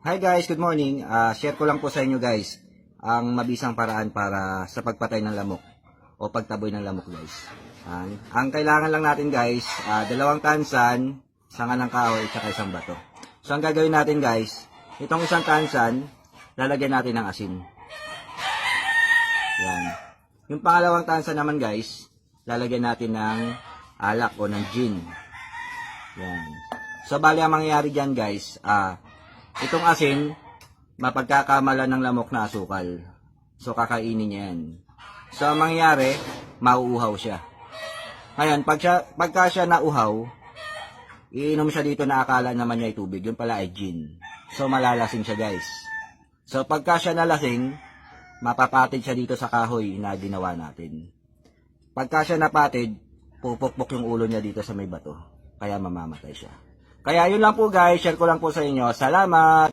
Hi guys, good morning. Share ko lang po sa inyo guys ang mabisang paraan para sa pagpatay ng lamok o pagtaboy ng lamok guys. Ang kailangan lang natin guys, dalawang tansan, sanga ng kahoy at saka isang bato. So ang gagawin natin guys, itong isang tansan, lalagyan natin ng asin. Yan. Yung pangalawang tansan naman guys, lalagyan natin ng alak o ng gin. Yan. So bali ang mangyayari dyan guys, itong asin, mapagkakamalan ng lamok na asukal. So, kakainin niya yan. So, ang mangyayari, mauuhaw siya. Ngayon, pagka siya nauhaw, iinom siya dito na akala naman niya ay tubig. Yun pala ay gin. So, malalasing siya guys. So, pagka siya nalasing, mapapatid siya dito sa kahoy na ginawa natin. Pagka siya napatid, pupukpok yung ulo niya dito sa may bato. Kaya mamamatay siya. Kaya yun lang po guys, share ko lang po sa inyo. Salamat!